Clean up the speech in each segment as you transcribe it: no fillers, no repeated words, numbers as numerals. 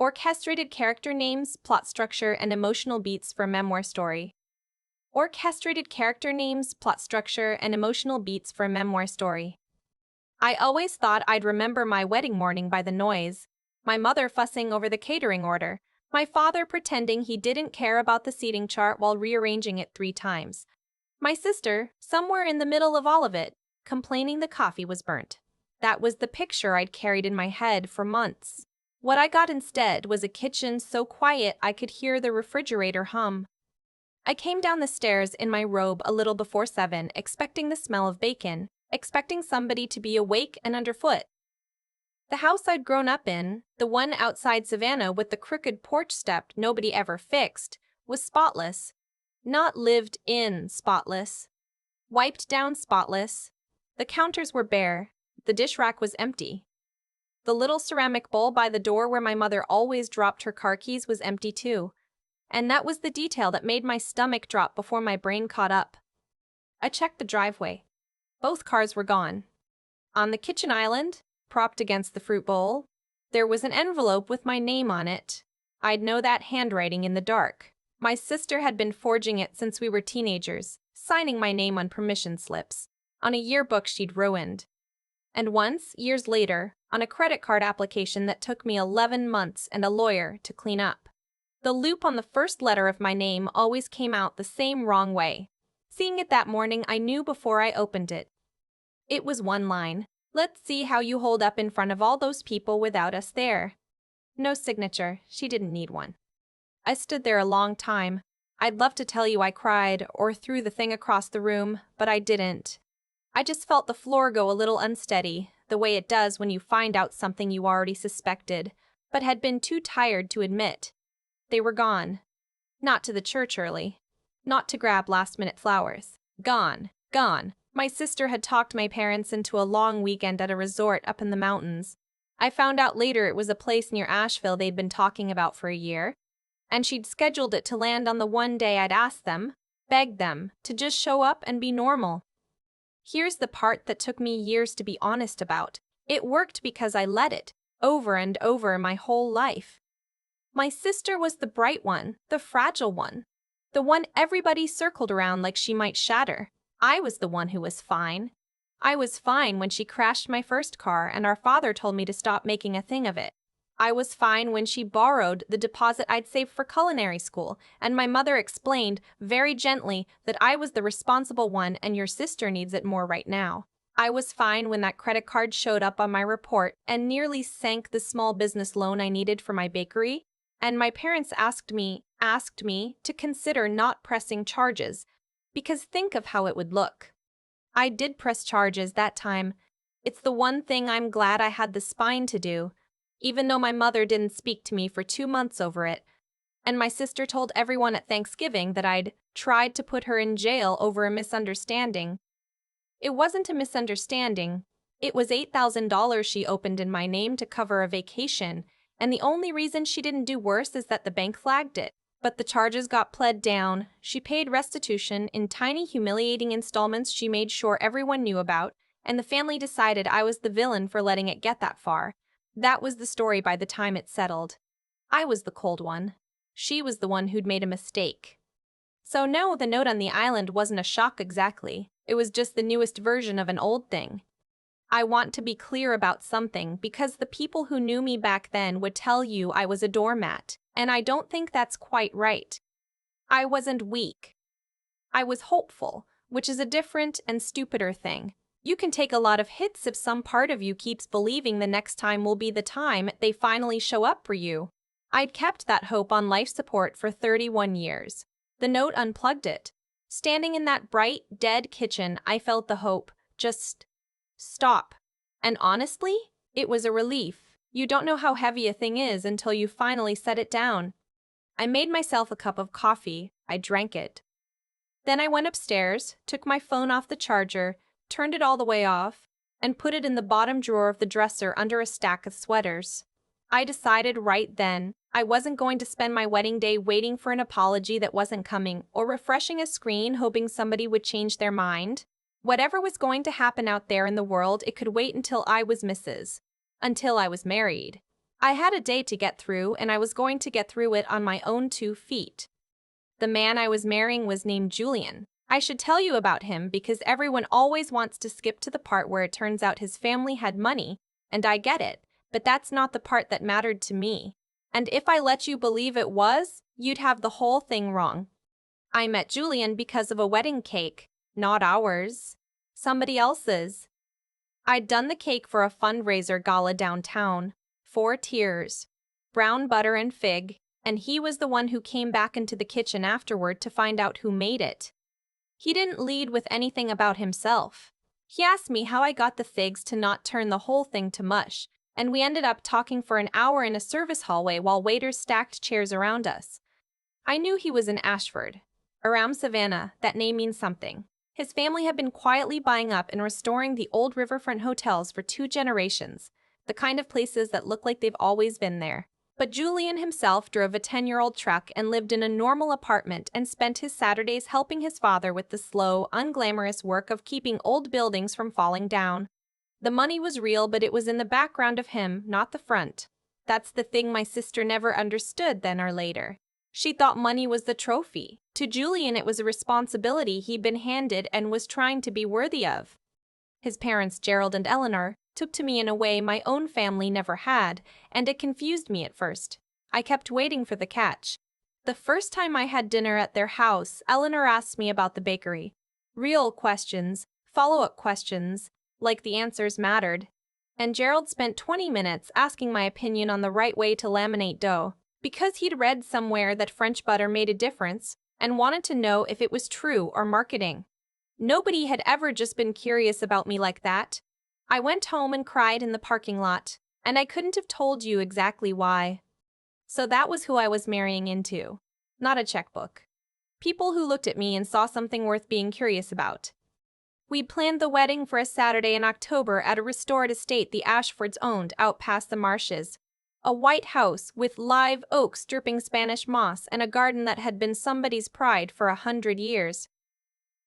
Orchestrated character names, plot structure, and emotional beats for memoir story. Orchestrated character names, plot structure, and emotional beats for a memoir story. I always thought I'd remember my wedding morning by the noise. My mother fussing over the catering order. My father pretending he didn't care about the seating chart while rearranging it 3 times. My sister, somewhere in the middle of all of it, complaining the coffee was burnt. That was the picture I'd carried in my head for months. What I got instead was a kitchen so quiet I could hear the refrigerator hum. I came down the stairs in my robe a little before 7, expecting the smell of bacon, expecting somebody to be awake and underfoot. The house I'd grown up in, the one outside Savannah with the crooked porch step nobody ever fixed, was spotless. Not lived in spotless. Wiped down spotless. The counters were bare. The dish rack was empty. The little ceramic bowl by the door where my mother always dropped her car keys was empty too. And that was the detail that made my stomach drop before my brain caught up. I checked the driveway. Both cars were gone. On the kitchen island, propped against the fruit bowl, there was an envelope with my name on it. I'd know that handwriting in the dark. My sister had been forging it since we were teenagers, signing my name on permission slips, on a yearbook she'd ruined. And once, years later, on a credit card application that took me 11 months and a lawyer to clean up. The loop on the first letter of my name always came out the same wrong way. Seeing it that morning, I knew before I opened it. It was one line. Let's see how you hold up in front of all those people without us there. No signature. She didn't need one. I stood there a long time. I'd love to tell you I cried or threw the thing across the room, but I didn't. I just felt the floor go a little unsteady, the way it does when you find out something you already suspected, but had been too tired to admit. They were gone. Not to the church early. Not to grab last-minute flowers. Gone. Gone. My sister had talked my parents into a long weekend at a resort up in the mountains. I found out later it was a place near Asheville they'd been talking about for a year, and she'd scheduled it to land on the one day I'd asked them, begged them, to just show up and be normal. Here's the part that took me years to be honest about. It worked because I let it, over and over my whole life. My sister was the bright one, the fragile one, the one everybody circled around like she might shatter. I was the one who was fine. I was fine when she crashed my first car and our father told me to stop making a thing of it. I was fine when she borrowed the deposit I'd saved for culinary school, and my mother explained, very gently, that I was the responsible one and your sister needs it more right now. I was fine when that credit card showed up on my report and nearly sank the small business loan I needed for my bakery, and my parents asked me to consider not pressing charges, because think of how it would look. I did press charges that time. It's the one thing I'm glad I had the spine to do, even though my mother didn't speak to me for 2 months over it, and my sister told everyone at Thanksgiving that I'd tried to put her in jail over a misunderstanding. It wasn't a misunderstanding. It was $8,000 she opened in my name to cover a vacation, and the only reason she didn't do worse is that the bank flagged it. But the charges got pled down. She paid restitution in tiny, humiliating installments she made sure everyone knew about, and the family decided I was the villain for letting it get that far. That was the story by the time it settled. I was the cold one. She was the one who'd made a mistake. So no, the note on the island wasn't a shock exactly. It was just the newest version of an old thing. I want to be clear about something because the people who knew me back then would tell you I was a doormat, and I don't think that's quite right. I wasn't weak. I was hopeful, which is a different and stupider thing. You can take a lot of hits if some part of you keeps believing the next time will be the time they finally show up for you. I'd kept that hope on life support for 31 years. The note unplugged it. Standing in that bright, dead kitchen, I felt the hope just stop. And honestly, it was a relief. You don't know how heavy a thing is until you finally set it down. I made myself a cup of coffee. I drank it. Then I went upstairs, took my phone off the charger, turned it all the way off, and put it in the bottom drawer of the dresser under a stack of sweaters. I decided right then I wasn't going to spend my wedding day waiting for an apology that wasn't coming or refreshing a screen hoping somebody would change their mind. Whatever was going to happen out there in the world, it could wait until I was Mrs. Until I was married. I had a day to get through, and I was going to get through it on my own 2 feet. The man I was marrying was named Julian. I should tell you about him because everyone always wants to skip to the part where it turns out his family had money, and I get it, but that's not the part that mattered to me. And if I let you believe it was, you'd have the whole thing wrong. I met Julian because of a wedding cake, not ours, somebody else's. I'd done the cake for a fundraiser gala downtown, 4 tiers, brown butter and fig, and he was the one who came back into the kitchen afterward to find out who made it. He didn't lead with anything about himself. He asked me how I got the figs to not turn the whole thing to mush, and we ended up talking for an hour in a service hallway while waiters stacked chairs around us. I knew he was in Ashford. Around Savannah, that name means something. His family had been quietly buying up and restoring the old riverfront hotels for 2 generations, the kind of places that look like they've always been there. But Julian himself drove a 10-year-old truck and lived in a normal apartment and spent his Saturdays helping his father with the slow, unglamorous work of keeping old buildings from falling down. The money was real, but it was in the background of him, not the front. That's the thing my sister never understood then or later. She thought money was the trophy. To Julian, it was a responsibility he'd been handed and was trying to be worthy of. His parents, Gerald and Eleanor, took to me in a way my own family never had, and it confused me at first. I kept waiting for the catch. The first time I had dinner at their house, Eleanor asked me about the bakery. Real questions, follow-up questions, like the answers mattered. And Gerald spent 20 minutes asking my opinion on the right way to laminate dough, because he'd read somewhere that French butter made a difference and wanted to know if it was true or marketing. Nobody had ever just been curious about me like that. I went home and cried in the parking lot, and I couldn't have told you exactly why. So that was who I was marrying into. Not a checkbook. People who looked at me and saw something worth being curious about. We'd planned the wedding for a Saturday in October at a restored estate the Ashfords owned out past the marshes. A white house with live oaks dripping Spanish moss and a garden that had been somebody's pride for 100 years.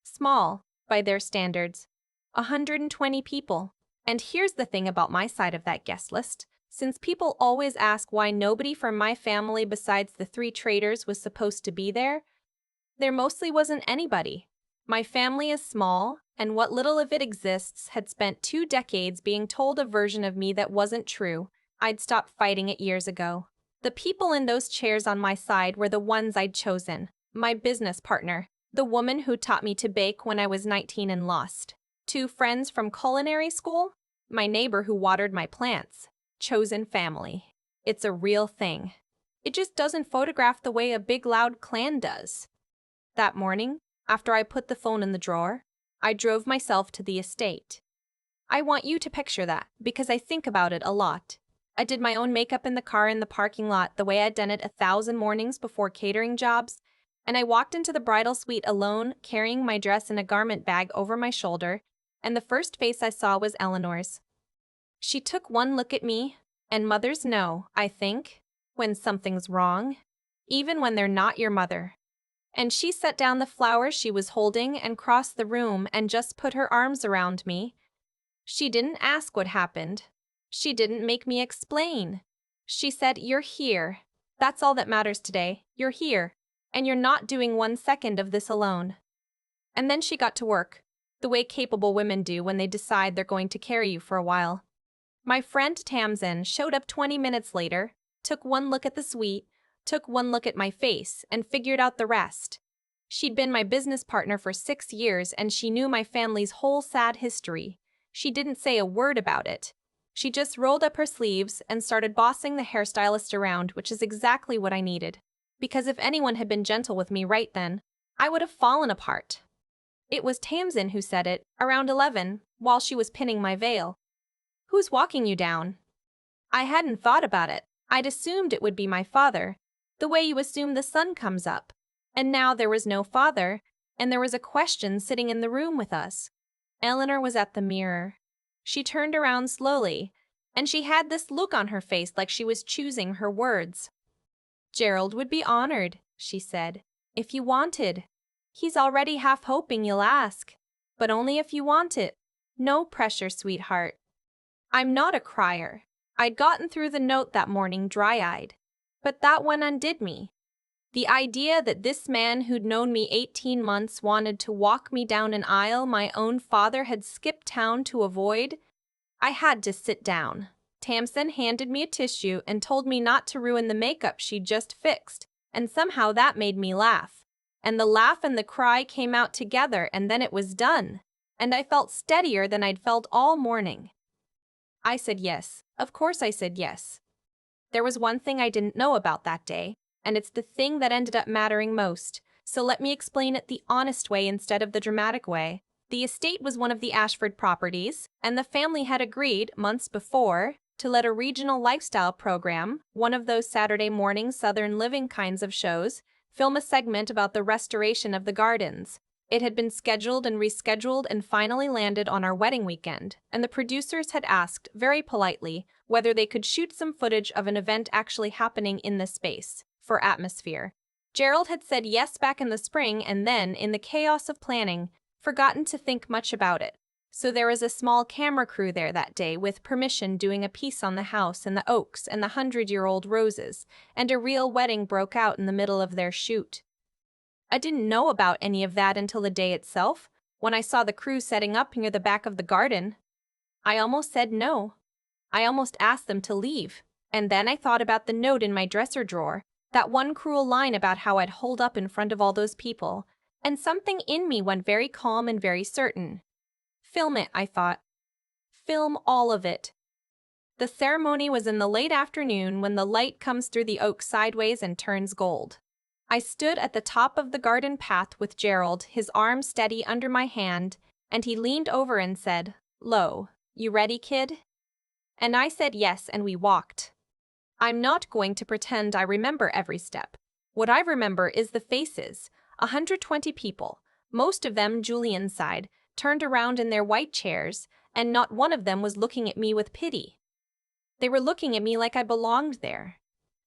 Small, by their standards. 120 people. And here's the thing about my side of that guest list. Since people always ask why nobody from my family besides the 3 traders was supposed to be there, there mostly wasn't anybody. My family is small, and what little of it exists had spent 2 decades being told a version of me that wasn't true. I'd stopped fighting it years ago. The people in those chairs on my side were the ones I'd chosen. My business partner, the woman who taught me to bake when I was 19 and lost. 2 friends from culinary school, my neighbor who watered my plants. Chosen family. It's a real thing. It just doesn't photograph the way a big loud clan does. That morning, after I put the phone in the drawer, I drove myself to the estate. I want you to picture that, because I think about it a lot. I did my own makeup in the car in the parking lot the way I'd done it 1,000 mornings before catering jobs, and I walked into the bridal suite alone, carrying my dress in a garment bag over my shoulder, and the first face I saw was Eleanor's. She took one look at me, and mothers know, I think, when something's wrong, even when they're not your mother. And she set down the flowers she was holding and crossed the room and just put her arms around me. She didn't ask what happened. She didn't make me explain. She said, "You're here. That's all that matters today. You're here. And you're not doing 1 second of this alone." And then she got to work, the way capable women do when they decide they're going to carry you for a while. My friend Tamsin showed up 20 minutes later, took one look at the suite, took one look at my face, and figured out the rest. She'd been my business partner for 6 years, and she knew my family's whole sad history. She didn't say a word about it. She just rolled up her sleeves and started bossing the hairstylist around, which is exactly what I needed. Because if anyone had been gentle with me right then, I would have fallen apart. It was Tamsin who said it, around 11, while she was pinning my veil. "Who's walking you down?" I hadn't thought about it. I'd assumed it would be my father, the way you assume the sun comes up. And now there was no father, and there was a question sitting in the room with us. Eleanor was at the mirror. She turned around slowly, and she had this look on her face like she was choosing her words. "Gerald would be honored," she said, "if you wanted. He's already half hoping you'll ask, but only if you want it. No pressure, sweetheart. I'm not a crier. I'd gotten through the note that morning dry-eyed. But that one undid me. The idea that this man who'd known me 18 months wanted to walk me down an aisle my own father had skipped town to avoid, I had to sit down. Tamsin handed me a tissue and told me not to ruin the makeup she'd just fixed, and somehow that made me laugh. And the laugh and the cry came out together, and then it was done. And I felt steadier than I'd felt all morning. I said yes. Of course I said yes. There was one thing I didn't know about that day, and it's the thing that ended up mattering most, so let me explain it the honest way instead of the dramatic way. The estate was one of the Ashford properties, and the family had agreed, months before, to let a regional lifestyle program, one of those Saturday morning Southern living kinds of shows, film a segment about the restoration of the gardens. It had been scheduled and rescheduled and finally landed on our wedding weekend, and the producers had asked, very politely, whether they could shoot some footage of an event actually happening in the space, for atmosphere. Gerald had said yes back in the spring and then, in the chaos of planning, forgotten to think much about it. So there was a small camera crew there that day with permission doing a piece on the house and the oaks and the 100-year-old roses, and a real wedding broke out in the middle of their shoot. I didn't know about any of that until the day itself, when I saw the crew setting up near the back of the garden. I almost said no. I almost asked them to leave, and then I thought about the note in my dresser drawer, that one cruel line about how I'd hold up in front of all those people, and something in me went very calm and very certain. Film it, I thought. Film all of it. The ceremony was in the late afternoon when the light comes through the oak sideways and turns gold. I stood at the top of the garden path with Gerald, his arm steady under my hand, and he leaned over and said, "Lo, you ready, kid?" And I said yes, and we walked. I'm not going to pretend I remember every step. What I remember is the faces, 120 people, most of them Julian's side, turned around in their white chairs, and not one of them was looking at me with pity. They were looking at me like I belonged there.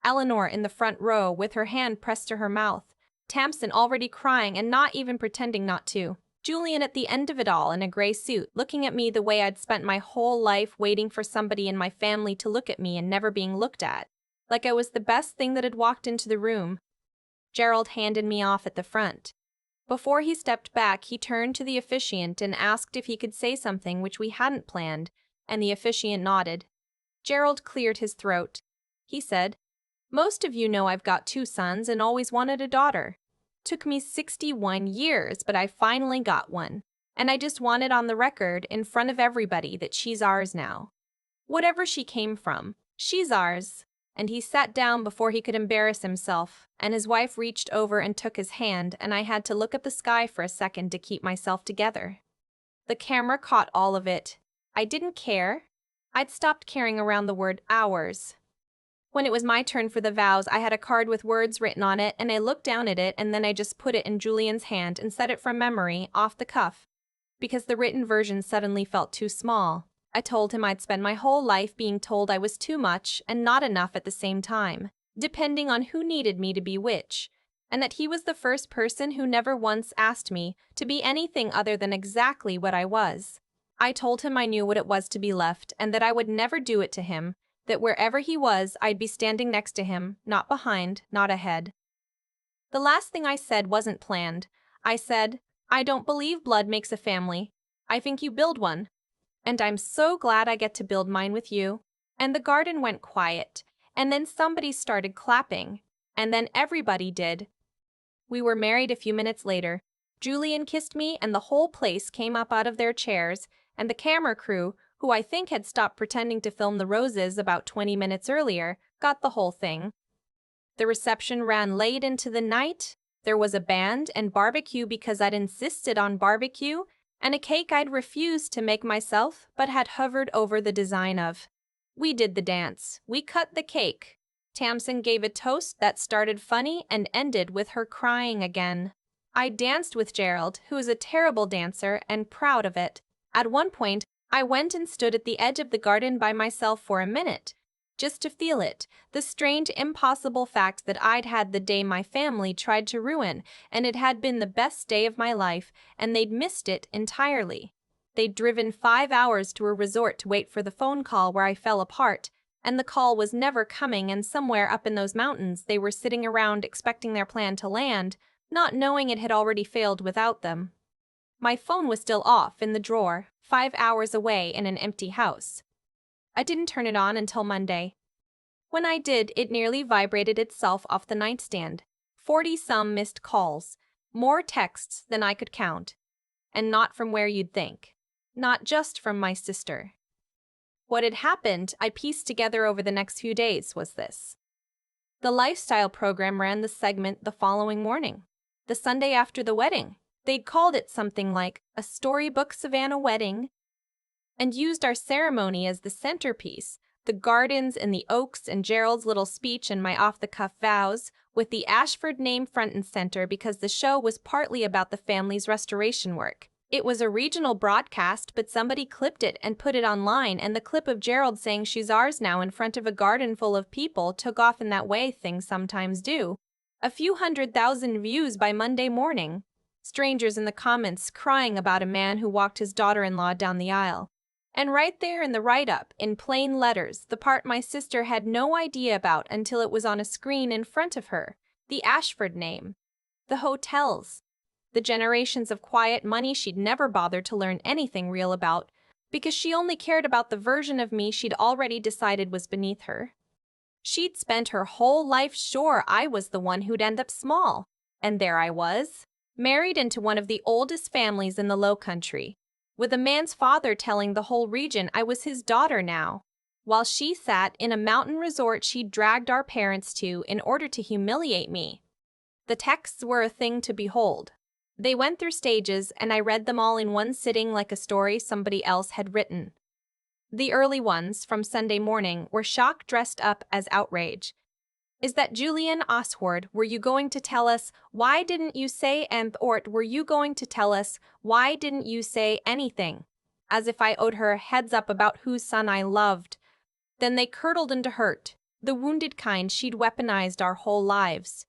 Eleanor in the front row with her hand pressed to her mouth, Tamsin already crying and not even pretending not to, Julian at the end of it all in a gray suit, looking at me the way I'd spent my whole life waiting for somebody in my family to look at me and never being looked at, like I was the best thing that had walked into the room. Gerald handed me off at the front. Before he stepped back, he turned to the officiant and asked if he could say something which we hadn't planned, and the officiant nodded. Gerald cleared his throat. He said, "Most of you know I've got 2 sons and always wanted a daughter. Took me 61 years, but I finally got one. And I just want it on the record in front of everybody that she's ours now. Whatever she came from, she's ours." And he sat down before he could embarrass himself, and his wife reached over and took his hand, and I had to look at the sky for a second to keep myself together. The camera caught all of it. I didn't care. I'd stopped caring around the word ours. When it was my turn for the vows, I had a card with words written on it, and I looked down at it, and then I just put it in Julian's hand and said it from memory, off the cuff, because the written version suddenly felt too small. I told him I'd spend my whole life being told I was too much and not enough at the same time, depending on who needed me to be which, and that he was the first person who never once asked me to be anything other than exactly what I was. I told him I knew what it was to be left and that I would never do it to him, that wherever he was, I'd be standing next to him, not behind, not ahead. The last thing I said wasn't planned. I said, "I don't believe blood makes a family. I think you build one. And I'm so glad I get to build mine with you." And the garden went quiet, and then somebody started clapping, and then everybody did. We were married a few minutes later. Julian kissed me, and the whole place came up out of their chairs, and the camera crew, who I think had stopped pretending to film the roses about 20 minutes earlier, got the whole thing. The reception ran late into the night. There was a band and barbecue because I'd insisted on barbecue, and a cake I'd refused to make myself but had hovered over the design of. We did the dance. We cut the cake. Tamsin gave a toast that started funny and ended with her crying again. I danced with Gerald, who is a terrible dancer and proud of it. At one point, I went and stood at the edge of the garden by myself for a minute, just to feel it, the strange, impossible fact that I'd had the day my family tried to ruin, and it had been the best day of my life, and they'd missed it entirely. They'd driven 5 hours to a resort to wait for the phone call where I fell apart, And the call was never coming, and somewhere up in those mountains they were sitting around expecting their plan to land, not knowing it had already failed without them. My phone was still off in the drawer, 5 hours away in an empty house. I didn't turn it on until Monday. When I did, it nearly vibrated itself off the nightstand. 40-some missed calls, more texts than I could count. And not from where you'd think. Not just from my sister. What had happened, I pieced together over the next few days, was this. The lifestyle program ran the segment the following morning, the Sunday after the wedding. They'd called it something like a storybook Savannah wedding, and used our ceremony as the centerpiece, the gardens and the oaks and Gerald's little speech and my off-the-cuff vows, with the Ashford name front and center because the show was partly about the family's restoration work. It was a regional broadcast, but somebody clipped it and put it online, and the clip of Gerald saying she's ours now in front of a garden full of people took off in that way things sometimes do. A few 100,000 views by Monday morning. Strangers in the comments crying about a man who walked his daughter-in-law down the aisle. And right there in the write-up, in plain letters, the part my sister had no idea about until it was on a screen in front of her, the Ashford name. The hotels. The generations of quiet money she'd never bothered to learn anything real about, because she only cared about the version of me she'd already decided was beneath her. She'd spent her whole life sure I was the one who'd end up small. And there I was, married into one of the oldest families in the Low Country, with a man's father telling the whole region I was his daughter now, while she sat in a mountain resort she'd dragged our parents to in order to humiliate me. The texts were a thing to behold. They went through stages, and I read them all in one sitting like a story somebody else had written. The early ones, from Sunday morning, were shock dressed up as outrage. Is that Julian Oswald? Were you going to tell us? Why didn't you say? And Ort, were you going to tell us? Why didn't you say anything? As if I owed her a heads up about whose son I loved. Then they curdled into hurt, the wounded kind she'd weaponized our whole lives.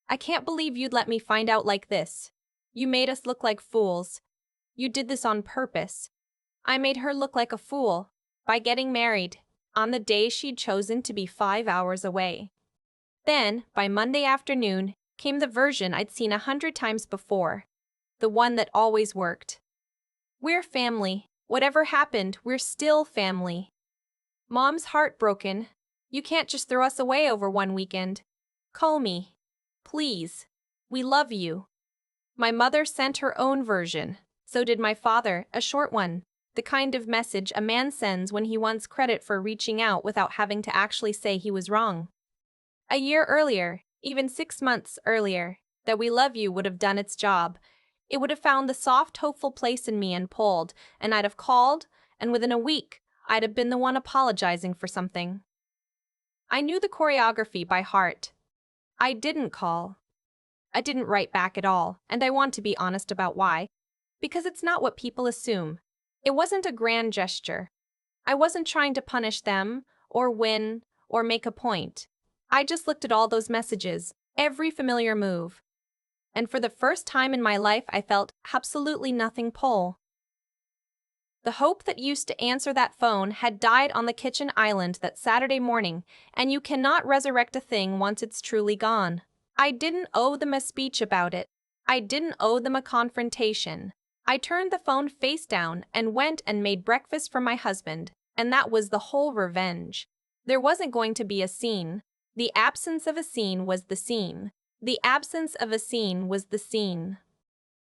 I can't believe you'd let me find out like this. You made us look like fools. You did this on purpose. I made her look like a fool by getting married on the day she'd chosen to be 5 hours away. Then, by Monday afternoon, came the version I'd seen 100 times before, the one that always worked. We're family. Whatever happened, we're still family. Mom's heartbroken. You can't just throw us away over one weekend. Call me. Please. We love you. My mother sent her own version. So did my father, a short one. The kind of message a man sends when he wants credit for reaching out without having to actually say he was wrong. A year earlier, even 6 months earlier, that we love you would have done its job. It would have found the soft, hopeful place in me and pulled, and I'd have called, and within a week, I'd have been the one apologizing for something. I knew the choreography by heart. I didn't call. I didn't write back at all, and I want to be honest about why. Because it's not what people assume. It wasn't a grand gesture. I wasn't trying to punish them, or win, or make a point. I just looked at all those messages, every familiar move. And for the first time in my life, I felt absolutely nothing pull. The hope that used to answer that phone had died on the kitchen island that Saturday morning, and you cannot resurrect a thing once it's truly gone. I didn't owe them a speech about it. I didn't owe them a confrontation. I turned the phone face down and went and made breakfast for my husband, and that was the whole revenge. There wasn't going to be a scene. The absence of a scene was the scene. The absence of a scene was the scene.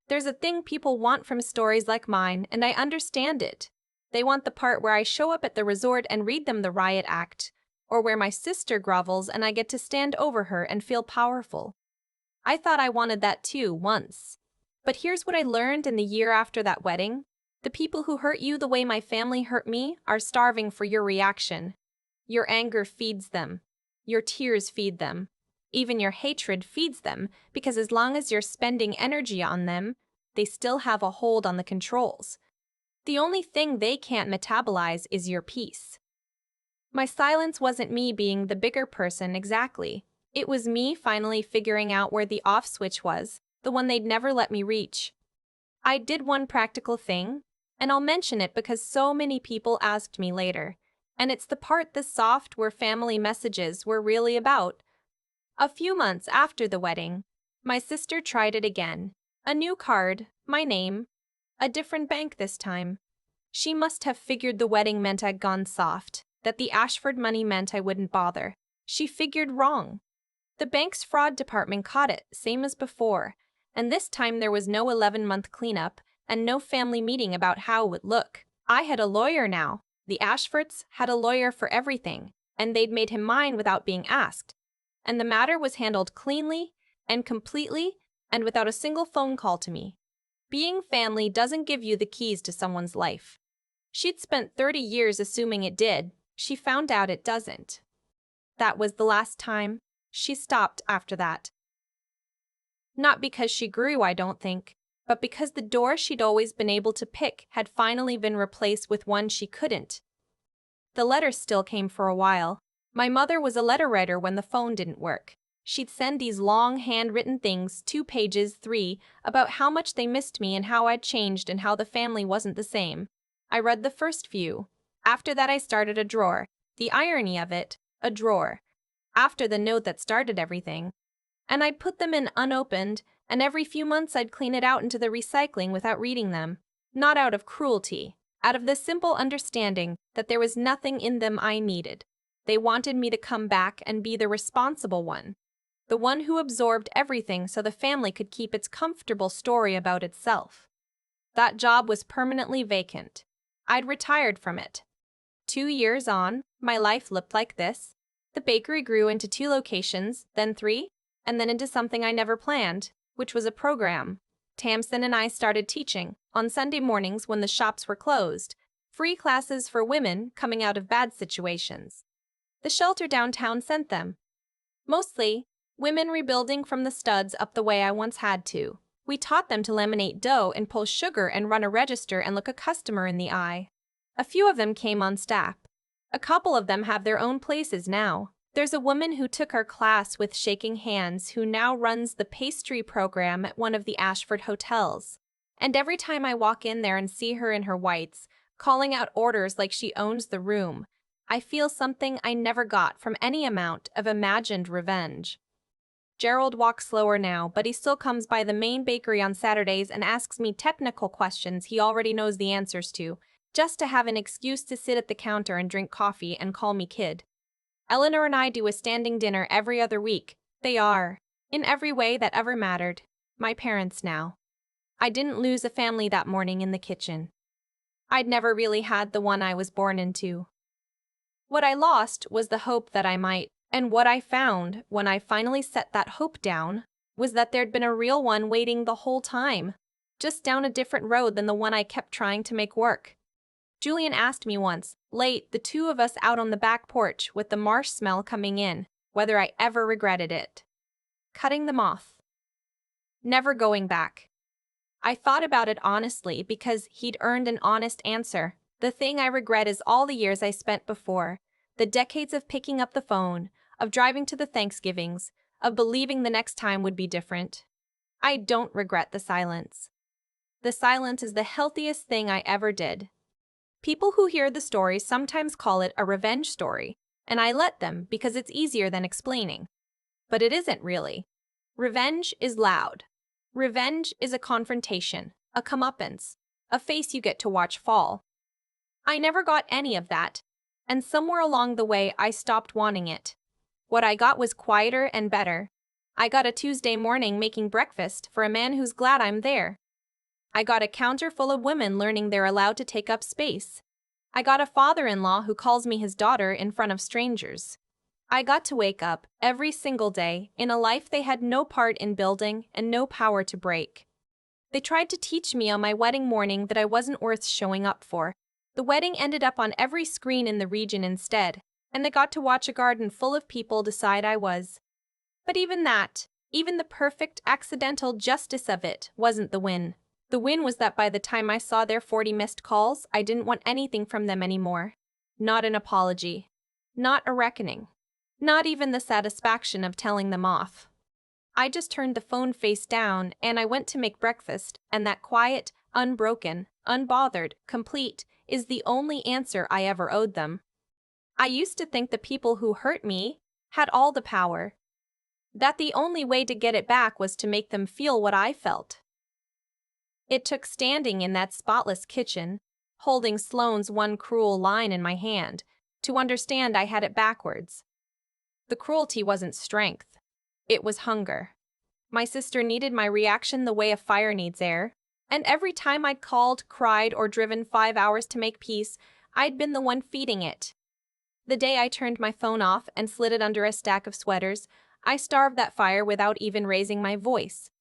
There's a thing people want from stories like mine, and I understand it. They want the part where I show up at the resort and read them the riot act, or where my sister grovels and I get to stand over her and feel powerful. I thought I wanted that too, once. But here's what I learned in the year after that wedding. The people who hurt you the way my family hurt me are starving for your reaction. Your anger feeds them. Your tears feed them. Even your hatred feeds them, because as long as you're spending energy on them, they still have a hold on the controls. The only thing they can't metabolize is your peace. My silence wasn't me being the bigger person exactly. It was me finally figuring out where the off switch was, the one they'd never let me reach. I did one practical thing, and I'll mention it because so many people asked me later, And it's the part the soft where family messages were really about. A few months after the wedding, my sister tried it again. A new card, my name, a different bank this time. She must have figured the wedding meant I'd gone soft, that the Ashford money meant I wouldn't bother. She figured wrong. The bank's fraud department caught it, same as before, and this time there was no 11-month cleanup and no family meeting about how it would look. I had a lawyer now. The Ashfords had a lawyer for everything, and they'd made him mine without being asked. And the matter was handled cleanly and completely and without a single phone call to me. Being family doesn't give you the keys to someone's life. She'd spent 30 years assuming it did. She found out it doesn't. That was the last time. She stopped after that. Not because she grew, I don't think, but because the door she'd always been able to pick had finally been replaced with one she couldn't. The letters still came for a while. My mother was a letter writer when the phone didn't work. She'd send these long handwritten things, 2 pages, 3, about how much they missed me and how I'd changed and how the family wasn't the same. I read the first few. After that I started a drawer. The irony of it, a drawer. After the note that started everything. And I'd put them in unopened, and every few months I'd clean it out into the recycling without reading them. Not out of cruelty, out of the simple understanding that there was nothing in them I needed. They wanted me to come back and be the responsible one. The one who absorbed everything so the family could keep its comfortable story about itself. That job was permanently vacant. I'd retired from it. 2 years on, my life looked like this. The bakery grew into 2 locations, then 3, and then into something I never planned, which was a program. Tamsin and I started teaching, on Sunday mornings when the shops were closed, free classes for women coming out of bad situations. The shelter downtown sent them. Mostly, women rebuilding from the studs up the way I once had to. We taught them to laminate dough and pull sugar and run a register and look a customer in the eye. A few of them came on staff. A couple of them have their own places now. There's a woman who took our class with shaking hands who now runs the pastry program at one of the Ashford hotels. And every time I walk in there and see her in her whites, calling out orders like she owns the room, I feel something I never got from any amount of imagined revenge. Gerald walks slower now, but he still comes by the main bakery on Saturdays and asks me technical questions he already knows the answers to, just to have an excuse to sit at the counter and drink coffee and call me kid. Eleanor and I do a standing dinner every other week. They are, in every way that ever mattered, my parents now. I didn't lose a family that morning in the kitchen. I'd never really had the one I was born into. What I lost was the hope that I might, and what I found when I finally set that hope down was that there'd been a real one waiting the whole time, just down a different road than the one I kept trying to make work. Julian asked me once, late, the 2 of us out on the back porch with the marsh smell coming in, whether I ever regretted it. Cutting them off. Never going back. I thought about it honestly because he'd earned an honest answer. The thing I regret is all the years I spent before, the decades of picking up the phone, of driving to the Thanksgivings, of believing the next time would be different. I don't regret the silence. The silence is the healthiest thing I ever did. People who hear the story sometimes call it a revenge story, and I let them because it's easier than explaining. But it isn't really. Revenge is loud. Revenge is a confrontation, a comeuppance, a face you get to watch fall. I never got any of that, and somewhere along the way I stopped wanting it. What I got was quieter and better. I got a Tuesday morning making breakfast for a man who's glad I'm there. I got a counter full of women learning they're allowed to take up space. I got a father-in-law who calls me his daughter in front of strangers. I got to wake up every single day in a life they had no part in building and no power to break. They tried to teach me on my wedding morning that I wasn't worth showing up for. The wedding ended up on every screen in the region instead, and they got to watch a garden full of people decide I was. But even that, even the perfect accidental justice of it, wasn't the win. The win was that by the time I saw their 40 missed calls, I didn't want anything from them anymore. Not an apology. Not a reckoning. Not even the satisfaction of telling them off. I just turned the phone face down and I went to make breakfast, and that quiet, unbroken, unbothered, complete, is the only answer I ever owed them. I used to think the people who hurt me had all the power, that the only way to get it back was to make them feel what I felt. It took standing in that spotless kitchen, holding Sloane's one cruel line in my hand, to understand I had it backwards. The cruelty wasn't strength. It was hunger. My sister needed my reaction the way a fire needs air, and every time I'd called, cried, or driven 5 hours to make peace, I'd been the one feeding it. The day I turned my phone off and slid it under a stack of sweaters, I starved that fire without even raising my voice.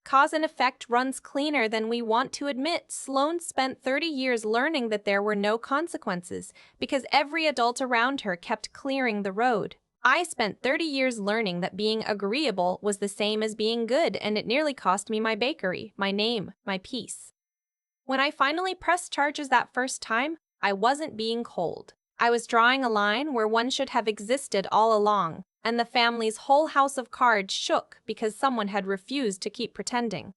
Cause and effect runs cleaner than we want to admit. Sloane spent 30 years learning that there were no consequences because every adult around her kept clearing the road. I spent 30 years learning that being agreeable was the same as being good, and it nearly cost me my bakery, my name, my peace. When I finally pressed charges that first time, I wasn't being cold. I was drawing a line where one should have existed all along, and the family's whole house of cards shook because someone had refused to keep pretending.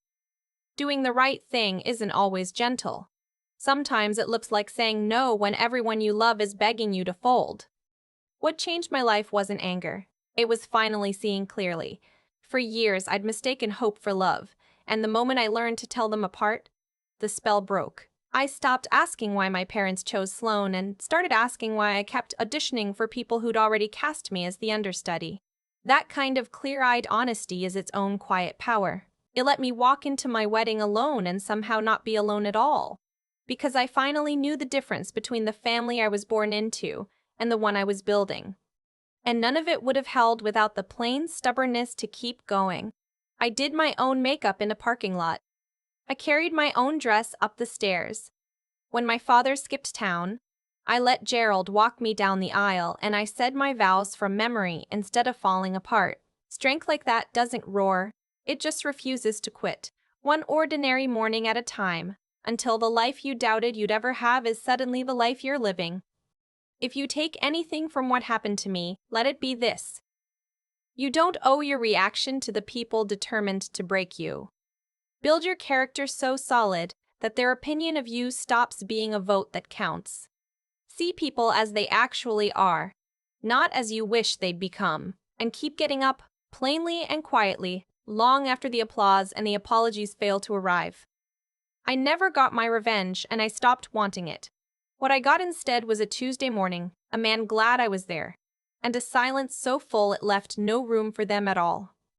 Doing the right thing isn't always gentle. Sometimes it looks like saying no when everyone you love is begging you to fold. What changed my life wasn't anger. It was finally seeing clearly. For years, I'd mistaken hope for love, and the moment I learned to tell them apart, the spell broke. I stopped asking why my parents chose Sloane and started asking why I kept auditioning for people who'd already cast me as the understudy. That kind of clear-eyed honesty is its own quiet power. It let me walk into my wedding alone and somehow not be alone at all, because I finally knew the difference between the family I was born into and the one I was building. And none of it would have held without the plain stubbornness to keep going. I did my own makeup in a parking lot. I carried my own dress up the stairs. When my father skipped town, I let Gerald walk me down the aisle, and I said my vows from memory instead of falling apart. Strength like that doesn't roar. It just refuses to quit, one ordinary morning at a time, until the life you doubted you'd ever have is suddenly the life you're living. If you take anything from what happened to me, let it be this. You don't owe your reaction to the people determined to break you. Build your character so solid that their opinion of you stops being a vote that counts. See people as they actually are, not as you wish they'd become, and keep getting up, plainly and quietly, long after the applause and the apologies fail to arrive. I never got my revenge, and I stopped wanting it. What I got instead was a Tuesday morning, a man glad I was there, and a silence so full it left no room for them at all.